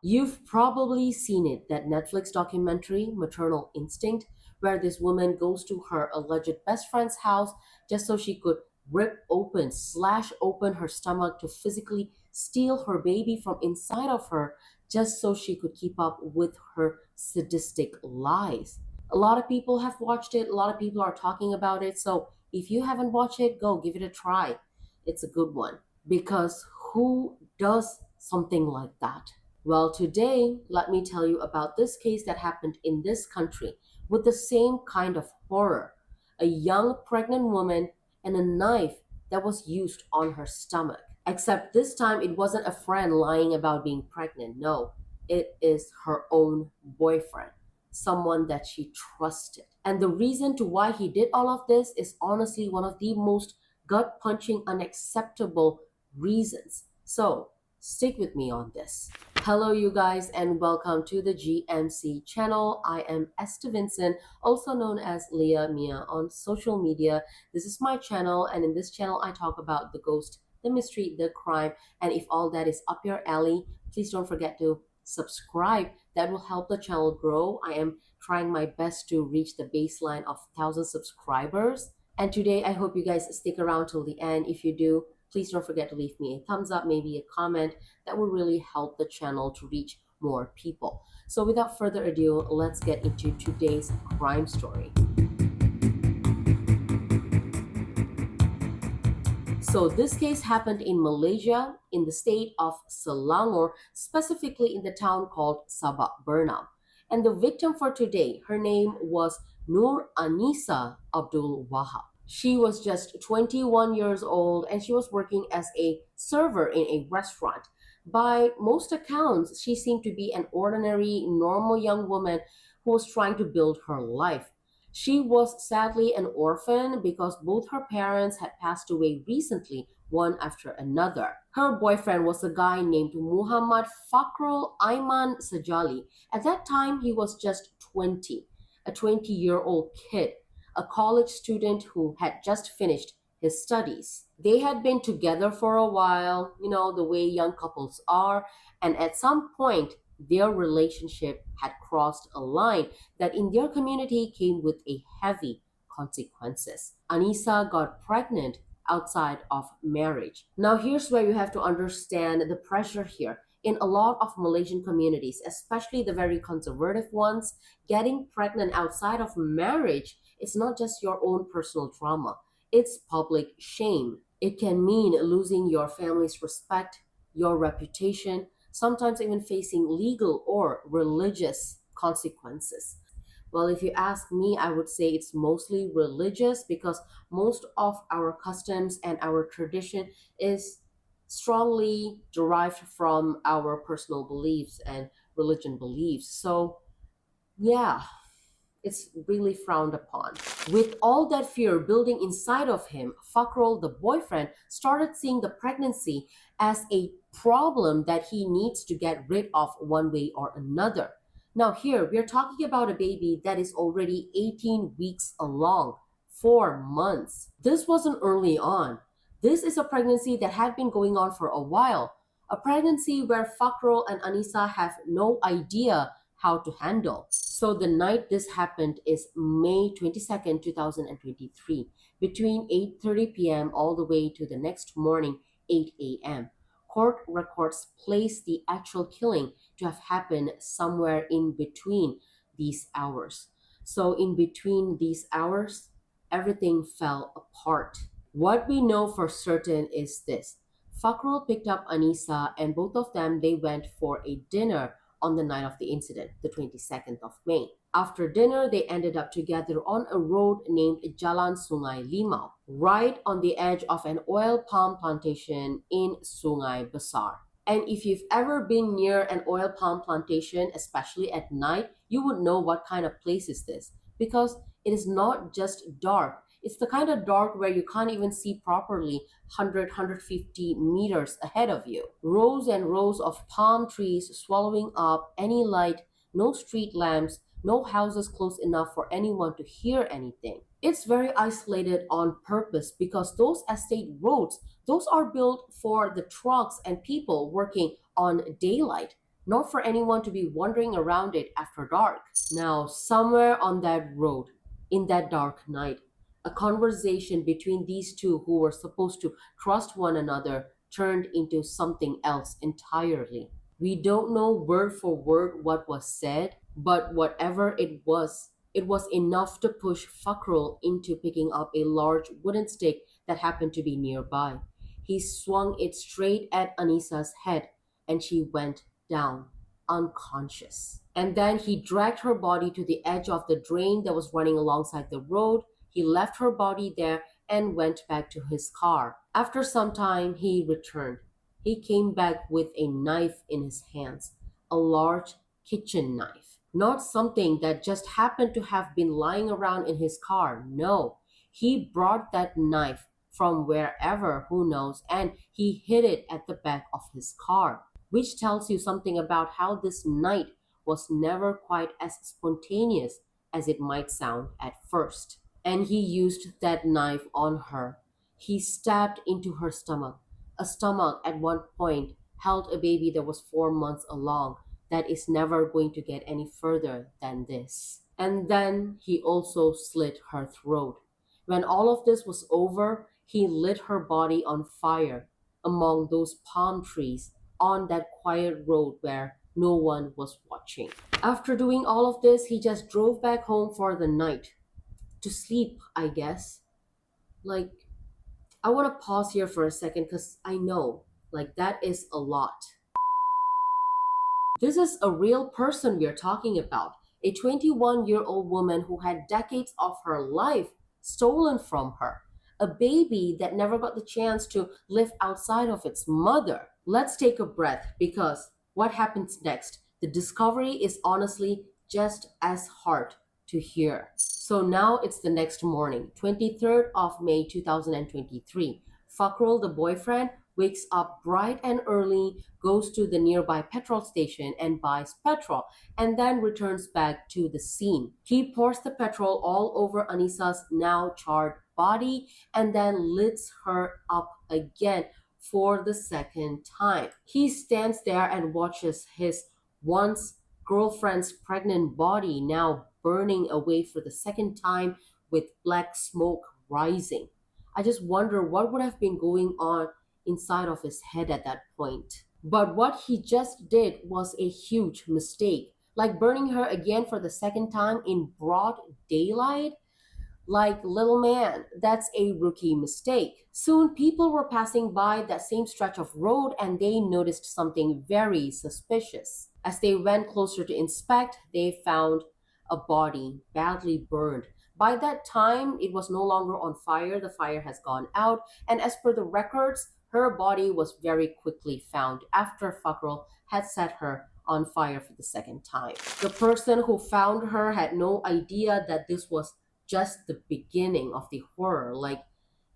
You've probably seen it, that Netflix documentary, Maternal Instinct, where this woman goes to her alleged best friend's house just so she could slash open her stomach to physically steal her baby from inside of her just so she could keep up with her sadistic lies. A lot of people have watched it, a lot of people are talking about it, so if you haven't watched it, go give it a try. It's a good one. Because who does something like that? Well, today, let me tell you about this case that happened in this country with the same kind of horror. A young pregnant woman and a knife that was used on her stomach. Except this time, it wasn't a friend lying about being pregnant. No, it is her own boyfriend, someone that she trusted. And the reason to why he did all of this is honestly one of the most gut punching, unacceptable reasons. So, stick with me on this. Hello, you guys, and welcome to the G.M.C channel. I am Esther Vincent, also known as Leah Mia on social media. This is my channel, and in this channel, I talk about the ghost, the mystery, the crime, and if all that is up your alley, please don't forget to subscribe. That will help the channel grow. I am trying my best to reach the baseline of 1,000 subscribers. And today, I hope you guys stick around till the end. If you do, please don't forget to leave me a thumbs up, maybe a comment. That will really help the channel to reach more people. So without further ado, let's get into today's crime story. So this case happened in Malaysia, in the state of Selangor, specifically in the town called Sabak Bernam. And the victim for today, her name was Nur Anisah Abdul Wahab. She was just 21 years old and she was working as a server in a restaurant. By most accounts, she seemed to be an ordinary, normal young woman who was trying to build her life. She was sadly an orphan because both her parents had passed away recently, one after another. Her boyfriend was a guy named Muhammad Fakrul Aiman Sajali. At that time, he was just 20, a 20-year-old kid, a college student who had just finished his studies. They had been together for a while, the way young couples are, and at some point, their relationship had crossed a line that in their community came with a heavy consequences. Anissa got pregnant outside of marriage. Now, here's where you have to understand the pressure here. In a lot of Malaysian communities, especially the very conservative ones, getting pregnant outside of marriage is not just your own personal trauma, it's public shame. It can mean losing your family's respect, your reputation, sometimes even facing legal or religious consequences. Well, if you ask me, I would say it's mostly religious because most of our customs and our tradition is strongly derived from our personal beliefs and religion beliefs. So, yeah, it's really frowned upon. With all that fear building inside of him, Fakrul, the boyfriend, started seeing the pregnancy as a problem that he needs to get rid of one way or another. Now, here we're talking about a baby that is already 18 weeks along, 4 months. This wasn't early on. This is a pregnancy that had been going on for a while. A pregnancy where Fakrul and Anissa have no idea how to handle. So the night this happened is May 22nd, 2023, between 8:30 p.m. all the way to the next morning, 8 a.m. Court records place the actual killing to have happened somewhere in between these hours. So in between these hours, everything fell apart. What we know for certain is this. Fakrul picked up Anissa and both of them, they went for a dinner on the night of the incident, the 22nd of May. After dinner, they ended up together on a road named Jalan Sungai Limau, right on the edge of an oil palm plantation in Sungai Besar. And if you've ever been near an oil palm plantation, especially at night, you would know what kind of place is this because it is not just dark. It's the kind of dark where you can't even see properly 100, 150 meters ahead of you. Rows and rows of palm trees swallowing up any light, no street lamps, no houses close enough for anyone to hear anything. It's very isolated on purpose because those estate roads, those are built for the trucks and people working on daylight, not for anyone to be wandering around it after dark. Now, somewhere on that road, in that dark night, a conversation between these two who were supposed to trust one another turned into something else entirely. We don't know word for word what was said, but whatever it was enough to push Fakrul into picking up a large wooden stick that happened to be nearby. He swung it straight at Anissa's head, and she went down, unconscious. And then he dragged her body to the edge of the drain that was running alongside the road. He left her body there and went back to his car. After some time, he returned. He came back with a knife in his hands, a large kitchen knife. Not something that just happened to have been lying around in his car. No, he brought that knife from wherever, who knows, and he hid it at the back of his car, which tells you something about how this night was never quite as spontaneous as it might sound at first. And he used that knife on her. He stabbed into her stomach. A stomach at one point held a baby that was 4 months along, that is never going to get any further than this. And then he also slit her throat. When all of this was over, he lit her body on fire among those palm trees on that quiet road where no one was watching. After doing all of this, he just drove back home for the night. To sleep, I guess. Like, I want to pause here for a second because I know, like, that is a lot. This is a real person we are talking about. A 21-year-old woman who had decades of her life stolen from her. A baby that never got the chance to live outside of its mother. Let's take a breath because what happens next? The discovery is honestly just as hard to hear. So now it's the next morning, 23rd of May 2023. Fakrul, the boyfriend, wakes up bright and early, goes to the nearby petrol station and buys petrol, and then returns back to the scene. He pours the petrol all over Anissa's now charred body and then lifts her up again for the second time. He stands there and watches his once girlfriend's pregnant body now burning away for the second time with black smoke rising. I just wonder what would have been going on inside of his head at that point. But what he just did was a huge mistake. Like burning her again for the second time in broad daylight, like, little man, that's a rookie mistake. Soon, people were passing by that same stretch of road and they noticed something very suspicious. As they went closer to inspect, they found a body badly burned. By that time, it was no longer on fire, the fire has gone out, and as per the records, her body was very quickly found after Fakrul had set her on fire for the second time. The person who found her had no idea that this was just the beginning of the horror. Like,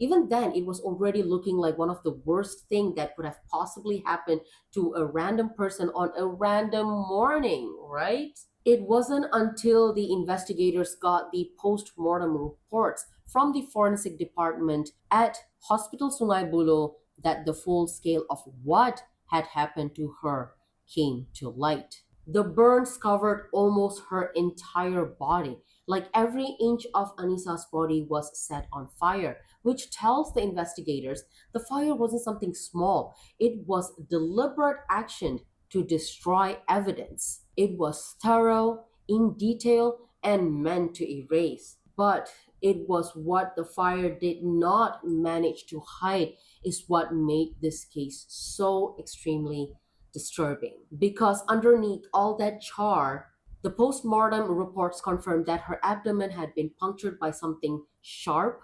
even then, it was already looking like one of the worst things that could have possibly happened to a random person on a random morning, right? It wasn't until the investigators got the post-mortem reports from the forensic department at Hospital Sungai Buloh that the full scale of what had happened to her came to light. The burns covered almost her entire body. Like every inch of Anissa's body was set on fire, which tells the investigators the fire wasn't something small. It was deliberate action to destroy evidence. It was thorough, in detail, and meant to erase. But it was what the fire did not manage to hide is what made this case so extremely disturbing. Because underneath all that char, the postmortem reports confirmed that her abdomen had been punctured by something sharp,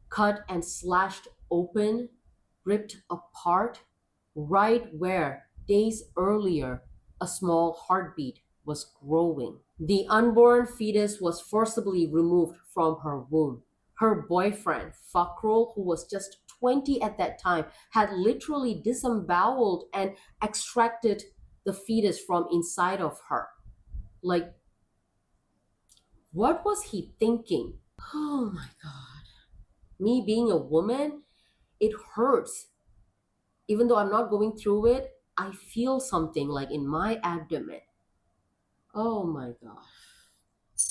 cut and slashed open, ripped apart, right where, days earlier, a small heartbeat was growing. The unborn fetus was forcibly removed from her womb. Her boyfriend, Fakrul, who was just 20 at that time, had literally disemboweled and extracted the fetus from inside of her. Like, what was he thinking? Oh my God. Me being a woman, it hurts. Even though I'm not going through it, I feel something like in my abdomen. Oh my God.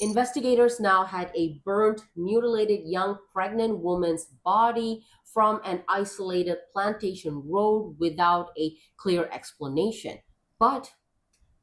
Investigators now had a burnt, mutilated young pregnant woman's body from an isolated plantation road without a clear explanation. But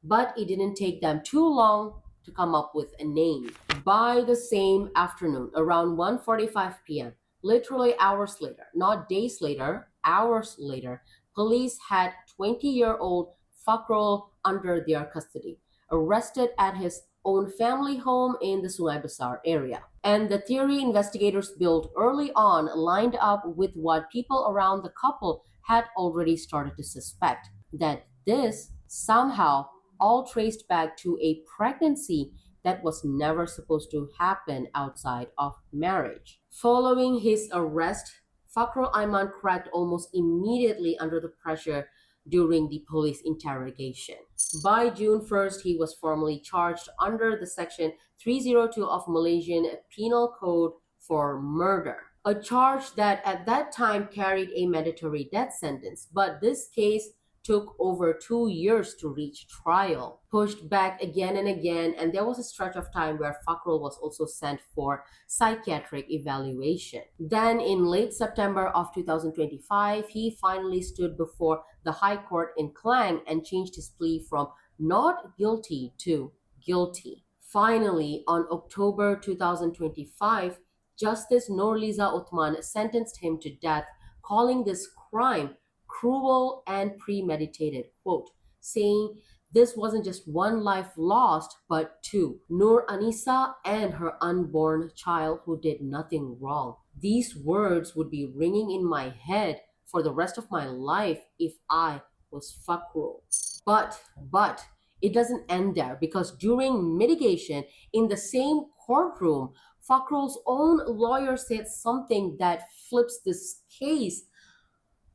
but it didn't take them too long to come up with a name. By the same afternoon, around 1:45 p.m., literally hours later, not days later, hours later, police had 20-year-old Fakrul under their custody, arrested at his own family home in the Sungai Besar area. And the theory investigators built early on lined up with what people around the couple had already started to suspect that this somehow all traced back to a pregnancy that was never supposed to happen outside of marriage. Following his arrest, Fakhrul Ayman cracked almost immediately under the pressure during the police interrogation. By June 1st, he was formally charged under the Section 302 of Malaysian Penal Code for murder, a charge that at that time carried a mandatory death sentence. But this case took over 2 years to reach trial, pushed back again and again, and there was a stretch of time where Fakrul was also sent for psychiatric evaluation. Then, in late September of 2025, he finally stood before the High Court in Klang and changed his plea from not guilty to guilty. Finally, on October 2025, Justice Nurliza Uthman sentenced him to death, calling this crime cruel and premeditated, quote, saying this wasn't just one life lost, but two, Nur Anisah and her unborn child who did nothing wrong. These words would be ringing in my head for the rest of my life if I was Fakrul. But it doesn't end there because during mitigation in the same courtroom, Fakrul's own lawyer said something that flips this case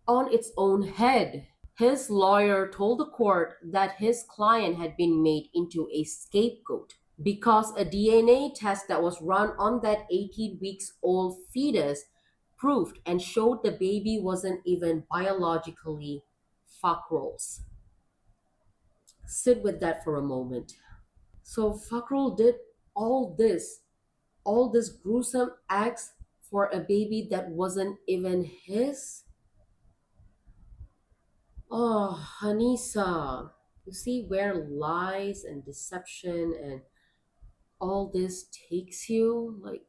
on its own head. His lawyer told the court that his client had been made into a scapegoat because a DNA test that was run on that 18 weeks old fetus proved and showed the baby wasn't even biologically Fakrul's. Sit with that for a moment. So Fakrul did all this gruesome acts for a baby that wasn't even his? Oh, Hanisa, you see where lies and deception and all this takes you? Like,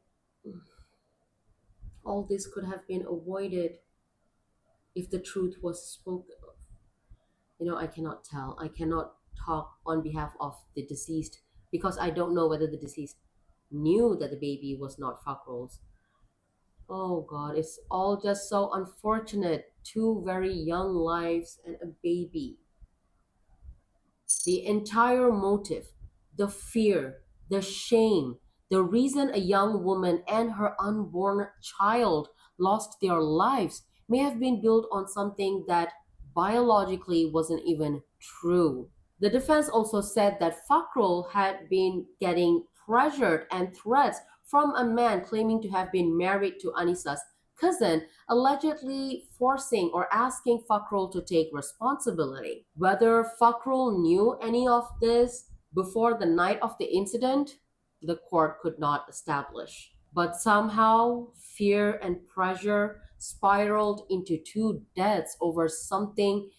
all this could have been avoided if the truth was spoken of. I cannot tell. I cannot talk on behalf of the deceased because I don't know whether the deceased knew that the baby was not Fakrul's. Oh God, it's all just so unfortunate. Two very young lives and a baby. The entire motive, the fear, the shame, the reason a young woman and her unborn child lost their lives may have been built on something that biologically wasn't even true. The defense also said that Fakrul had been getting pressured and threats from a man claiming to have been married to Anissa's cousin, allegedly forcing or asking Fakrul to take responsibility. Whether Fakrul knew any of this before the night of the incident, the court could not establish. But somehow, fear and pressure spiraled into two deaths over something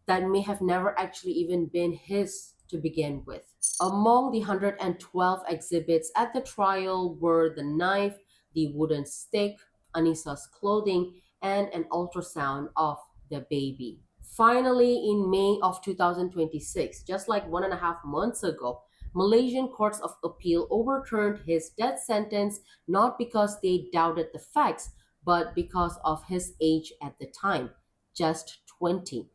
that may have never actually even been his to begin with. Among the 112 exhibits at the trial were the knife, the wooden stick, Anissa's clothing, and an ultrasound of the baby. Finally, in May of 2026, just like 1.5 months ago, Malaysian courts of appeal overturned his death sentence not because they doubted the facts, but because of his age at the time, just 20.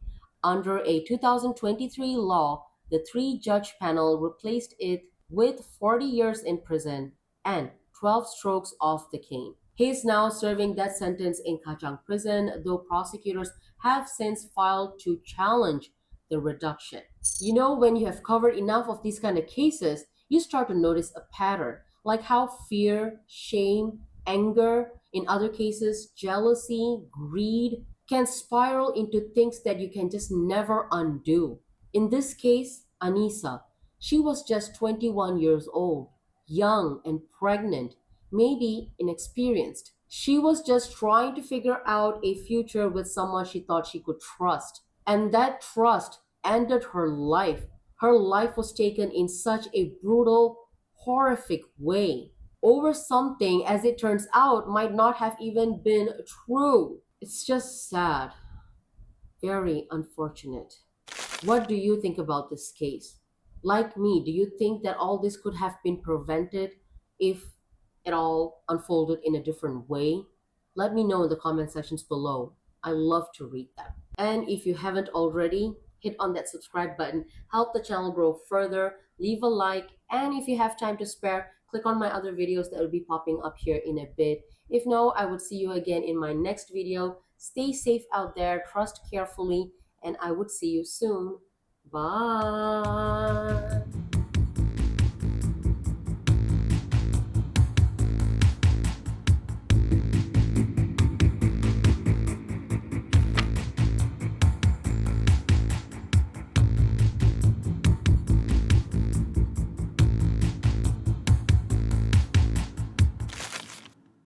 Under a 2023 law, the three-judge panel replaced it with 40 years in prison and 12 strokes of the cane. He is now serving that sentence in Kajang prison, though prosecutors have since filed to challenge the reduction. When you have covered enough of these kind of cases, you start to notice a pattern, like how fear, shame, anger, in other cases, jealousy, greed, can spiral into things that you can just never undo. In this case, Anissa, she was just 21 years old, young and pregnant, maybe inexperienced. She was just trying to figure out a future with someone she thought she could trust. And that trust ended her life. Her life was taken in such a brutal, horrific way over something, as it turns out, might not have even been true. It's just sad, very unfortunate. What do you think about this case? Like me, do you think that all this could have been prevented if it all unfolded in a different way? Let me know in the comment sections below. I love to read them. And if you haven't already, hit on that subscribe button, help the channel grow further, leave a like, and if you have time to spare, click on my other videos that will be popping up here in a bit. If no, I would see you again in my next video. Stay safe out there, trust carefully, and I would see you soon. Bye.